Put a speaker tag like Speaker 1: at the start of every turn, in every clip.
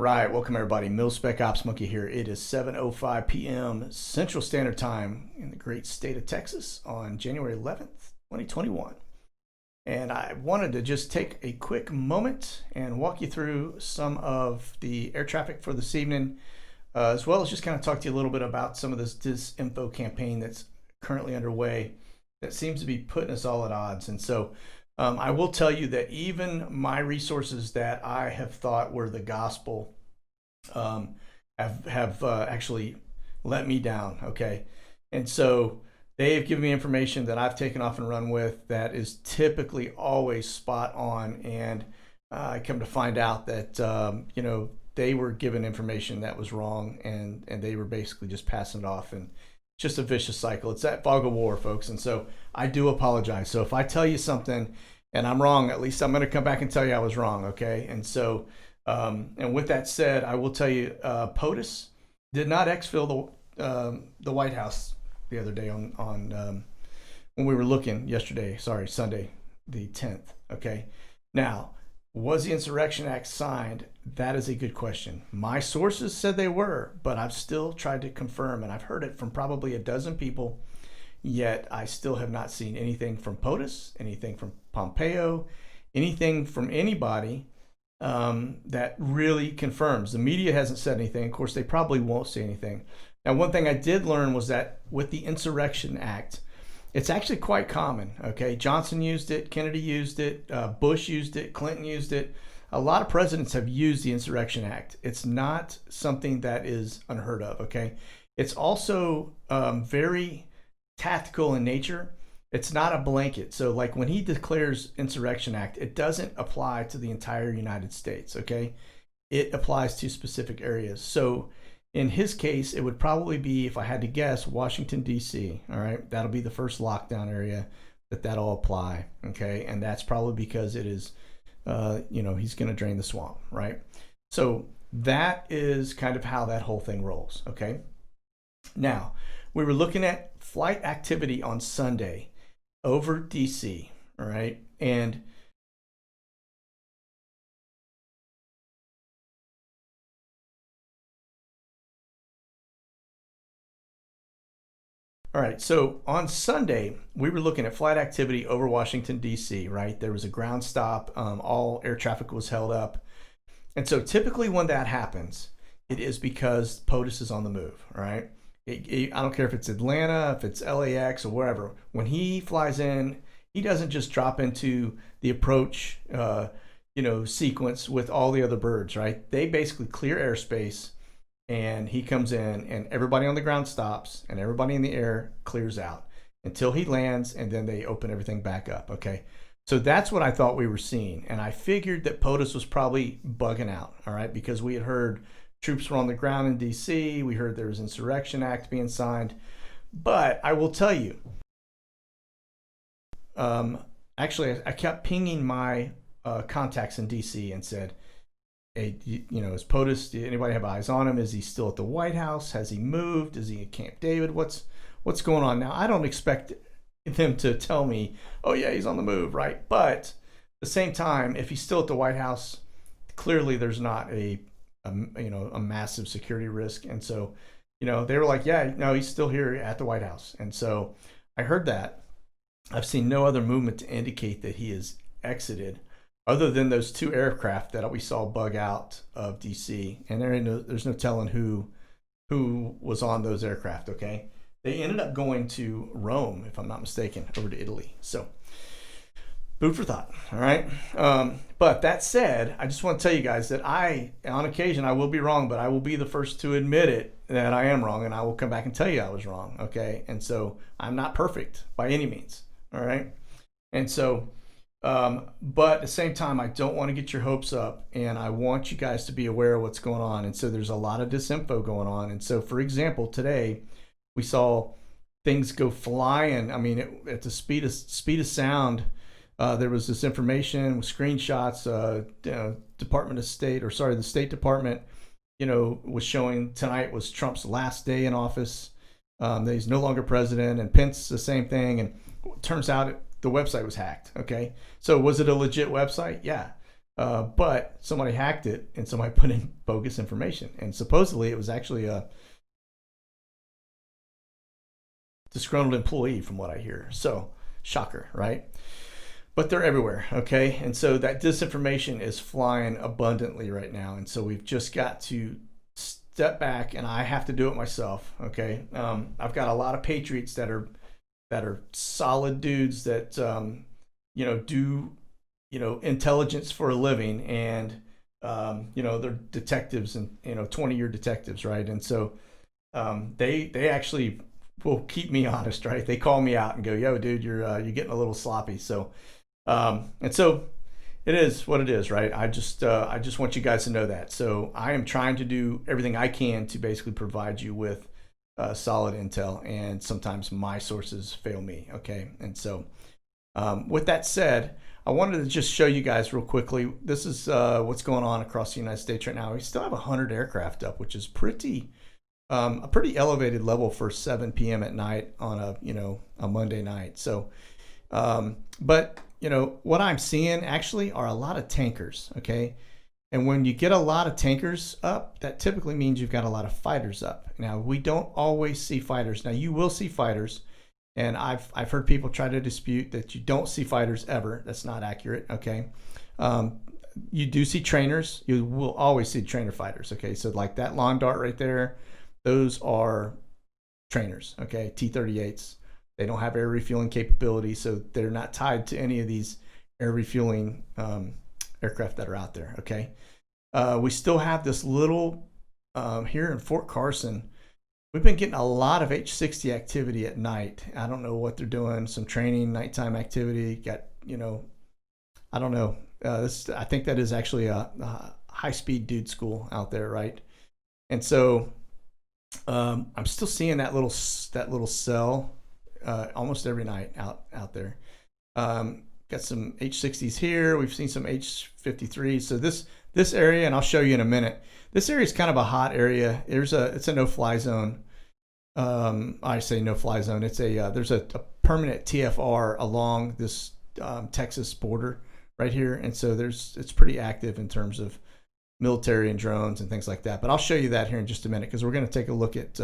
Speaker 1: Right, welcome everybody. Mil-Spec Ops Monkey here. It is 7:05 p.m. Central Standard Time in the great state of Texas on January 11th, 2021. And I wanted to just take a quick moment and walk you through some of the air traffic for this evening, as well as just kind of talk to you a little bit about some of this disinfo campaign that's currently underway that seems to be putting us all at odds. And so I will tell you that even my resources that I have thought were the gospel have actually let me down. Okay, and so they have given me information that I've taken off and run with that is typically always spot on, and I come to find out that they were given information that was wrong, and they were basically just passing it off, and just a vicious cycle. It's that fog of war, folks. And so I do apologize. So if I tell you something and I'm wrong, at least I'm going to come back and tell you I was wrong. Okay. And so, and with that said, I will tell you, POTUS did not exfil the White House the other day on when we were looking yesterday, Sunday, the 10th. Okay. Now, was the Insurrection Act signed? That is a good question. My sources said they were, but I've still tried to confirm, and I've heard it from probably a dozen people, yet I still have not seen anything from POTUS, anything from Pompeo, anything from anybody that really confirms. The media hasn't said anything. Of course, they probably won't say anything. Now, one thing I did learn was that with the Insurrection Act, it's actually quite common. Okay, Johnson used it, Kennedy used it, Bush used it, Clinton used it. A lot of presidents have used the Insurrection Act. It's not something that is unheard of. Okay, it's also very tactical in nature. It's not a blanket. So like when he declares Insurrection Act, it doesn't apply to the entire United States. Okay, it applies to specific areas. So in his case, it would probably be, if I had to guess, Washington, D.C. All right, that'll be the first lockdown area that'll apply. Okay, and that's probably because it is, he's going to drain the swamp, right? So that is kind of how that whole thing rolls. Okay, now we were looking at flight activity on Sunday over D.C. All right, and all right, so on Sunday, we were looking at flight activity over Washington, D.C., right? There was a ground stop. All air traffic was held up. And so typically when that happens, it is because POTUS is on the move, all right? I don't care if it's Atlanta, if it's LAX, or wherever. When he flies in, he doesn't just drop into the approach, sequence with all the other birds, right? They basically clear airspace, and he comes in, and everybody on the ground stops, and everybody in the air clears out until he lands, and then they open everything back up. Okay, so that's what I thought we were seeing, and I figured that POTUS was probably bugging out, all right, because we had heard troops were on the ground in D.C., we heard there was Insurrection Act being signed, but I will tell you, actually, I kept pinging my contacts in D.C. and said, hey, is POTUS, did anybody have eyes on him? Is he still at the White House? Has he moved? Is he at Camp David? What's going on now? I don't expect them to tell me, oh yeah, he's on the move, right? But at the same time, if he's still at the White House, clearly there's not a massive security risk. And so, they were like, yeah, no, he's still here at the White House. And so I heard that. I've seen no other movement to indicate that he is exited, other than those two aircraft that we saw bug out of DC, and there's no telling who was on those aircraft. Okay, they ended up going to Rome, if I'm not mistaken, over to Italy. So, food for thought. All right, but that said, I just want to tell you guys that on occasion, I will be wrong, but I will be the first to admit it that I am wrong, and I will come back and tell you I was wrong. Okay, and so I'm not perfect by any means. All right, and so. But at the same time, I don't want to get your hopes up, and I want you guys to be aware of what's going on. And so there's a lot of disinfo going on. And so, for example, today we saw things go flying. I mean, at the speed of sound. There was this information with screenshots. Department of State, the State Department, was showing tonight was Trump's last day in office. That he's no longer president, and Pence the same thing. And it turns out the website was hacked. Okay, so was it a legit website? Yeah. But somebody hacked it and somebody put in bogus information. And supposedly it was actually a disgruntled employee from what I hear. So, shocker, right? But they're everywhere, okay? And so that disinformation is flying abundantly right now. And so we've just got to step back, and I have to do it myself, okay? I've got a lot of patriots that are solid dudes that do intelligence for a living, and they're detectives, and 20-year detectives, right? And so they actually will keep me honest, right? They call me out and go, "Yo, dude, you're getting a little sloppy." So and so it is what it is, right? I just want you guys to know that. So I am trying to do everything I can to basically provide you with solid intel, and sometimes my sources fail me, okay? And so with that said, I wanted to just show you guys real quickly. This is what's going on across the United States right now. We still have 100 aircraft up, which is a pretty elevated level for 7 p.m. at night on a Monday night. So, but what I'm seeing actually are a lot of tankers, okay? And when you get a lot of tankers up, that typically means you've got a lot of fighters up. Now, we don't always see fighters. Now, you will see fighters, and I've heard people try to dispute that you don't see fighters ever. That's not accurate, okay? You do see trainers. You will always see trainer fighters, okay? So like that lawn dart right there, those are trainers, okay? T-38s. They don't have air refueling capability, so they're not tied to any of these air refueling aircraft that are out there, okay? We still have this little, here in Fort Carson, we've been getting a lot of H-60 activity at night. I don't know what they're doing, some training, nighttime activity, got, I don't know. I think that is actually a high-speed dude school out there, right? And so I'm still seeing that little cell almost every night out there. Got some H-60s here. We've seen some H-53s. So this area, and I'll show you in a minute, this area is kind of a hot area. It's a no-fly zone. I say no-fly zone. There's a permanent TFR along this Texas border right here, and so it's pretty active in terms of military and drones and things like that. But I'll show you that here in just a minute, because we're going to take a look at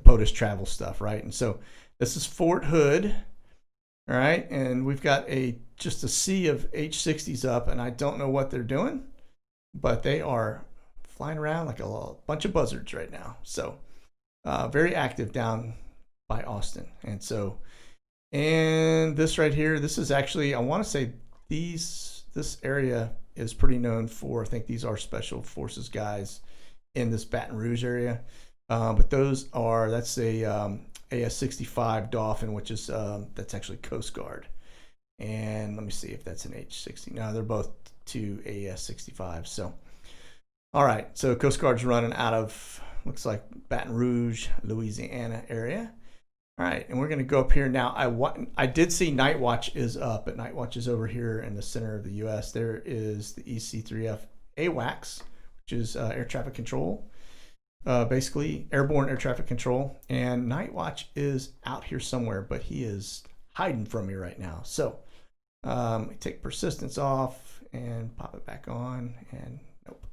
Speaker 1: POTUS travel stuff, right? And so this is Fort Hood, all right, and we've got just a sea of H-60s up, and I don't know what they're doing, but they are flying around like a bunch of buzzards right now. So very active down by Austin. And so, and this right here, this is actually, I want to say this area is pretty known for, I think these are special forces guys in this Baton Rouge area. But that's a AS-65 Dolphin, which is, that's actually Coast Guard. And let me see if that's an H-60. No, they're both two AS-65. So, all right. So Coast Guard's running out of, looks like Baton Rouge, Louisiana area. All right. And we're going to go up here now. I did see Night Watch is up, but Night Watch is over here in the center of the U.S. There is the EC3F AWACS, which is air traffic control. Basically airborne air traffic control, and Night Watch is out here somewhere, but he is hiding from me right now. So we take persistence off and pop it back on, and nope,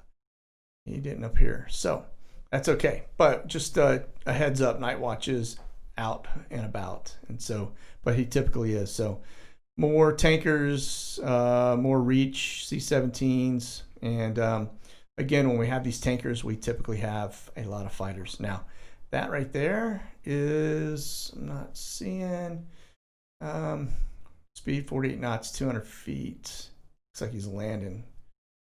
Speaker 1: he didn't appear. So that's okay, but just a heads up, Night Watch is out and about, and so, but he typically is. So more tankers, more Reach C-17s, and again, when we have these tankers, we typically have a lot of fighters. Now, that right there is, I'm not seeing, speed 48 knots, 200 feet. Looks like he's landing.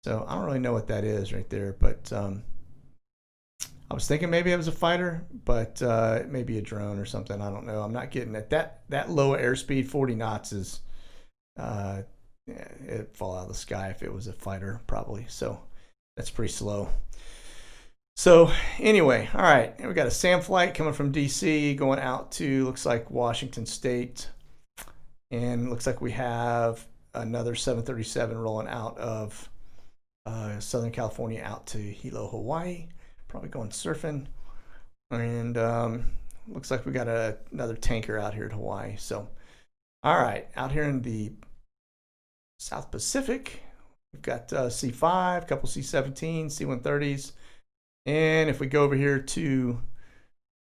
Speaker 1: So I don't really know what that is right there, but I was thinking maybe it was a fighter, but it may be a drone or something. I don't know. I'm not getting it. That low airspeed, 40 knots is, it'd fall out of the sky if it was a fighter, probably. So that's pretty slow. So anyway, all right, and we got a SAM flight coming from DC going out to, looks like Washington State, and looks like we have another 737 rolling out of Southern California out to Hilo, Hawaii, probably going surfing, and looks like we got another tanker out here at Hawaii. So all right, out here in the South Pacific, We've got C5, a couple C-17, C-130s. And if we go over here to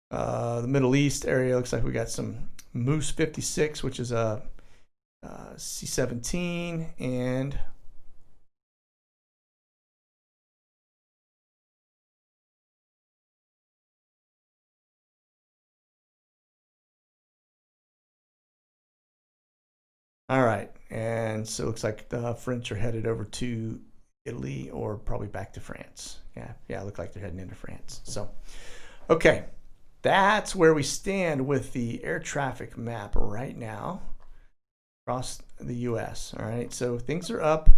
Speaker 1: the Middle East area, looks like we got some Moose 56, which is a C-17, and all right. And so it looks like the French are headed over to Italy or probably back to France. Yeah, look like they're heading into France. So, okay, that's where we stand with the air traffic map right now across the U.S. All right, so things are up.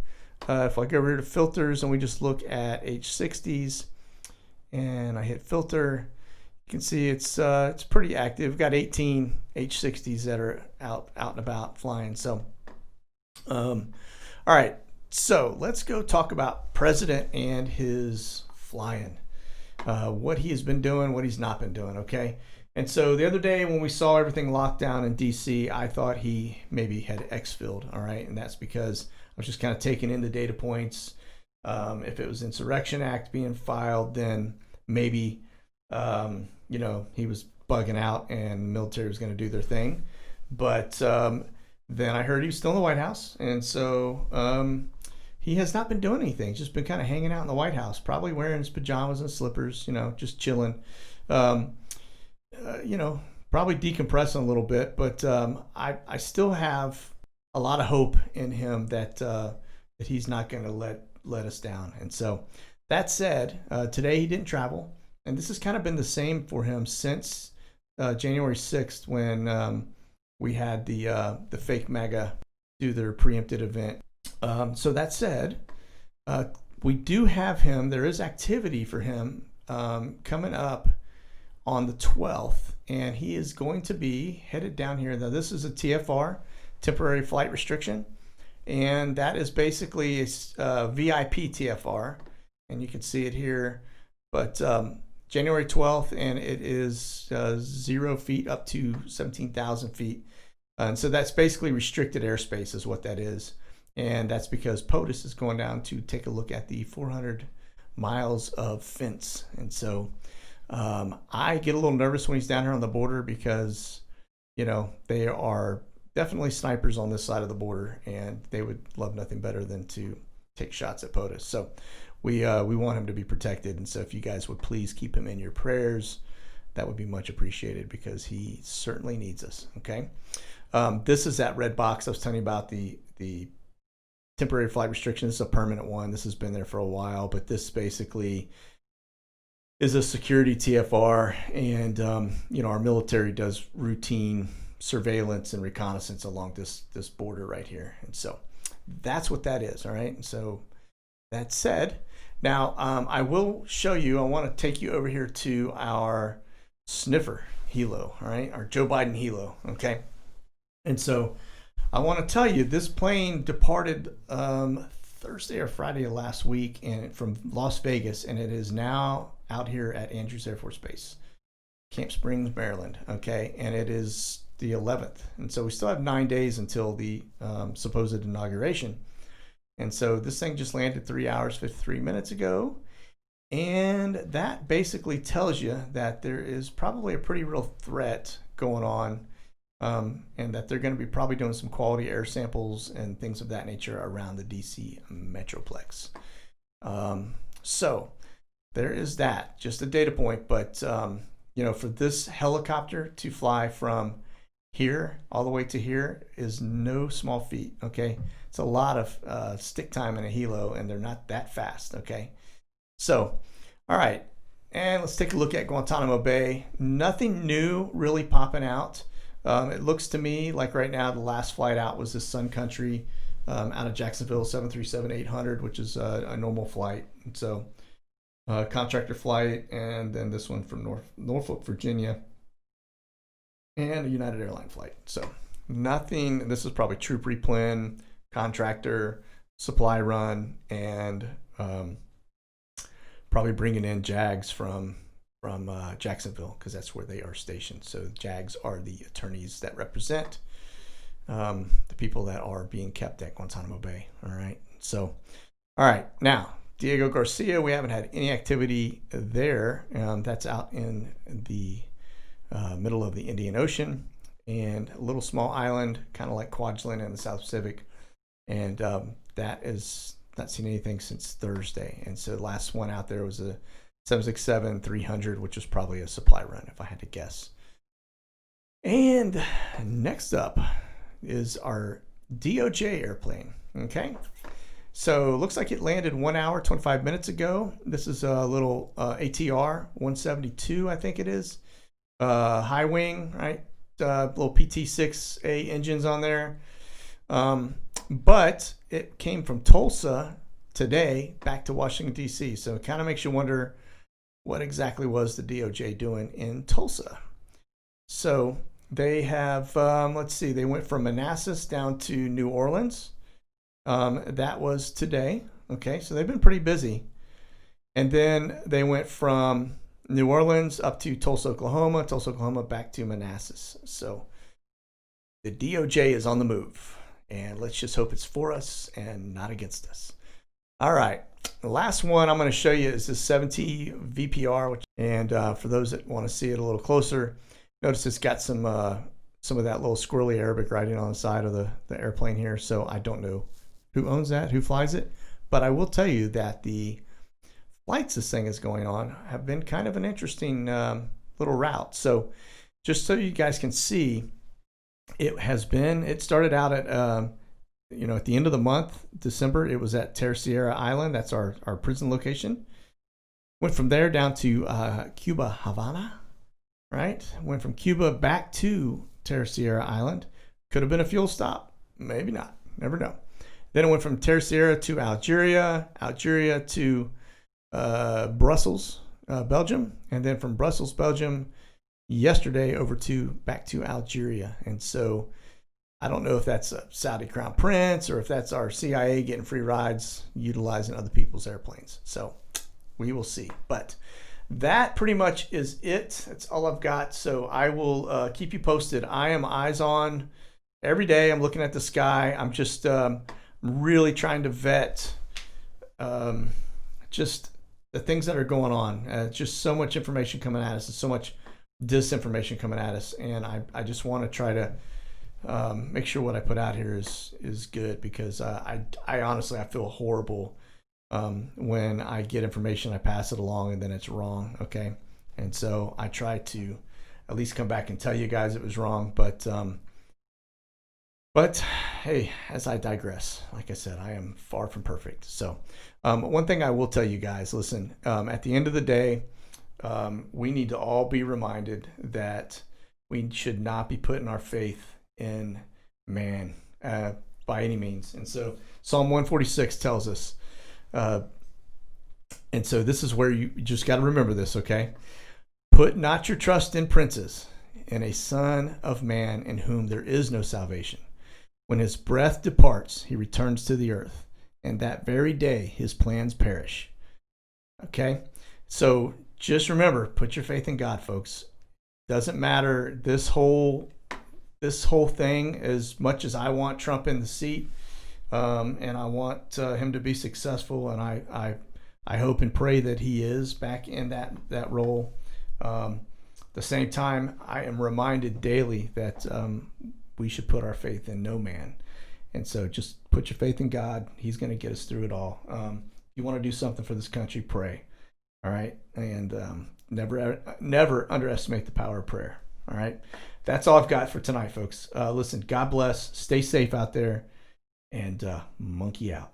Speaker 1: If I go over here to filters and we just look at H60s and I hit filter, you can see it's pretty active. We've got 18 H60s that are out and about flying. So, all right. So let's go talk about President and his flying. What he has been doing, what he's not been doing. Okay. And so the other day when we saw everything locked down in DC, I thought he maybe had exfilled. All right, and that's because I was just kind of taking in the data points. If it was Insurrection Act being filed, then maybe he was bugging out and the military was going to do their thing. But then I heard he was still in the White House, and so he has not been doing anything. He's just been kind of hanging out in the White House, probably wearing his pajamas and slippers, just chilling. Probably decompressing a little bit, but I still have a lot of hope in him that he's not going to let us down. And so that said, today he didn't travel, and this has kind of been the same for him since January 6th when we had the fake MAGA do their preempted event. So that said, we do have him. There is activity for him coming up on the 12th, and he is going to be headed down here. Now, this is a TFR, temporary flight restriction, and that is basically a VIP TFR, and you can see it here. But January 12th, and it is 0 feet up to 17,000 feet. And so that's basically restricted airspace is what that is. And that's because POTUS is going down to take a look at the 400 miles of fence. And so I get a little nervous when he's down here on the border because, they are definitely snipers on this side of the border, and they would love nothing better than to take shots at POTUS. So we want him to be protected. And so if you guys would please keep him in your prayers, that would be much appreciated because he certainly needs us. Okay. This is that red box I was telling you about, the temporary flight restriction. This is a permanent one. This has been there for a while, but this basically is a security TFR, and our military does routine surveillance and reconnaissance along this border right here. And so that's what that is. All right. And so that said, now I will show you. I want to take you over here to our sniffer helo. All right, our Joe Biden helo. Okay. And so I want to tell you, this plane departed Thursday or Friday of last week from Las Vegas, and it is now out here at Andrews Air Force Base, Camp Springs, Maryland. Okay, and it is the 11th, and so we still have 9 days until the supposed inauguration. And so this thing just landed 3 hours 53 minutes ago, and that basically tells you that there is probably a pretty real threat going on. And that they're going to be probably doing some quality air samples and things of that nature around the DC Metroplex. So there is that, just a data point. But, for this helicopter to fly from here all the way to here is no small feat. Okay. It's a lot of stick time in a helo, and they're not that fast. Okay. So, all right. And let's take a look at Guantanamo Bay. Nothing new really popping out. It looks to me like right now the last flight out was this Sun Country out of Jacksonville, 737-800, which is a normal flight. And so contractor flight, and then this one from Norfolk, Virginia, and a United Airlines flight. So nothing. This is probably troop replen, contractor, supply run, and probably bringing in JAGs from Jacksonville, because that's where they are stationed. So JAGs are the attorneys that represent the people that are being kept at Guantanamo Bay. All right. So All right, now Diego Garcia, we haven't had any activity there. That's out in the middle of the Indian Ocean, and a little small island, kind of like Kwajalein in the South Pacific. And that is not seen anything since Thursday. And so the last one out there was a 767-300, which was probably a supply run, if I had to guess. And next up is our DOJ airplane. Okay. So it looks like it landed 1 hour, 25 minutes ago. This is a little ATR 172, I think it is. High wing, right? Little PT-6A engines on there. But it came from Tulsa today back to Washington, D.C. So it kind of makes you wonder what exactly was the DOJ doing in Tulsa. So they have, let's see, they went from Manassas down to New Orleans. That was today. Okay, so they've been pretty busy. And then they went from New Orleans up to Tulsa, Oklahoma, back to Manassas. So the DOJ is on the move. And let's just hope it's for us and not against us. All right. The last one I'm going to show you is this 7T VPR. And for those that want to see it a little closer, notice it's got some of that little squirrely Arabic writing on the side of the airplane here. So I don't know who owns that, who flies it. But I will tell you that the flights this thing is going on have been kind of an interesting little route. So just so you guys can see, it started out at, at the end of the month, December, it was at Tercera Island. That's our prison location. Went from there down to Cuba, Havana, right? Went from Cuba back to Tercera Island. Could have been a fuel stop. Maybe not. Never know. Then it went from Tercera to Algeria to Brussels, Belgium. And then from Brussels, Belgium, yesterday back to Algeria. And so I don't know if that's a Saudi crown prince or if that's our CIA getting free rides utilizing other people's airplanes. So we will see. But that pretty much is it. That's all I've got. So I will keep you posted. I am eyes on every day. I'm looking at the sky. I'm just really trying to vet just the things that are going on. Just so much information coming at us and so much disinformation coming at us, and I just want to try to make sure what I put out here is good, because I honestly, I feel horrible when I get information, I pass it along, and then it's wrong. Okay, and so I try to at least come back and tell you guys it was wrong, but hey, as I digress, like I said, I am far from perfect. So one thing I will tell you guys, listen, at the end of the day, we need to all be reminded that we should not be putting our faith in man by any means. And so Psalm 146 tells us, and so this is where you just got to remember this, okay? Put not your trust in princes, in a son of man in whom there is no salvation. When his breath departs, he returns to the earth, and that very day his plans perish. Okay? So just remember, put your faith in God, folks. Doesn't matter this whole thing, as much as I want Trump in the seat, and I want him to be successful, and I hope and pray that he is back in that role. At the same time, I am reminded daily that we should put our faith in no man. And so just put your faith in God. He's going to get us through it all. You want to do something for this country, pray. All right. And never underestimate the power of prayer. All right. That's all I've got for tonight, folks. Listen, God bless. Stay safe out there, and monkey out.